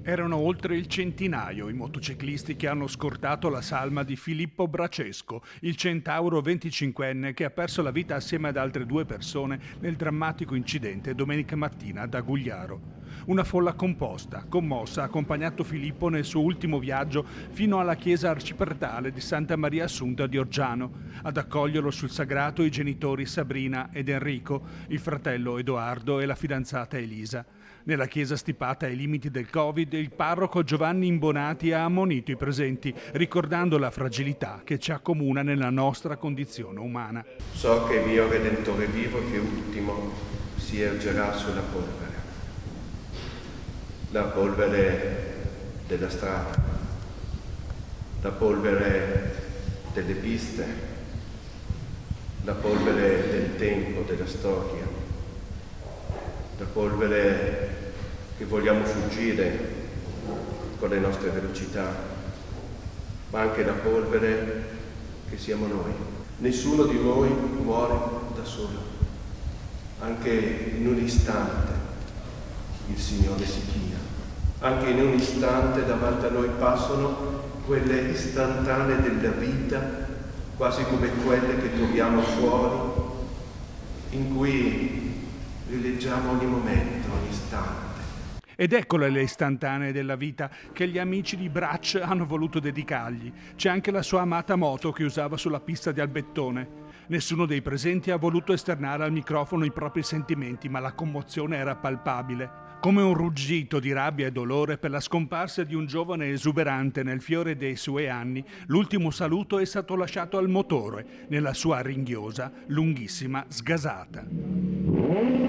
Erano oltre il centinaio i motociclisti che hanno scortato la salma di Filippo Bracesco, il centauro 25enne che ha perso la vita assieme ad altre due persone nel drammatico incidente domenica mattina ad Agugliaro. Una folla composta, commossa, ha accompagnato Filippo nel suo ultimo viaggio fino alla chiesa arcipretale di Santa Maria Assunta di Orgiano. Ad accoglierlo sul sagrato i genitori Sabrina ed Enrico, il fratello Edoardo e la fidanzata Elisa. Nella chiesa stipata ai limiti del Covid, il parroco Giovanni Imbonati ha ammonito i presenti, ricordando la fragilità che ci accomuna nella nostra condizione umana. So che il mio Redentore vivo che ultimo si ergerà sulla polvere. La polvere della strada, la polvere delle piste, la polvere del tempo, della storia, la polvere che vogliamo fuggire con le nostre velocità, ma anche la polvere che siamo noi. Nessuno di noi muore da solo. Anche in un istante il Signore si china. Anche in un istante davanti a noi passano quelle istantanee della vita, quasi come quelle che troviamo fuori, in cui rileggiamo ogni momento, ogni istante. Ed eccole le istantanee della vita che gli amici di Brac hanno voluto dedicargli. C'è anche la sua amata moto che usava sulla pista di Albettone. Nessuno dei presenti ha voluto esternare al microfono i propri sentimenti, ma la commozione era palpabile. Come un ruggito di rabbia e dolore per la scomparsa di un giovane esuberante nel fiore dei suoi anni, l'ultimo saluto è stato lasciato al motore, nella sua ringhiosa, lunghissima sgasata.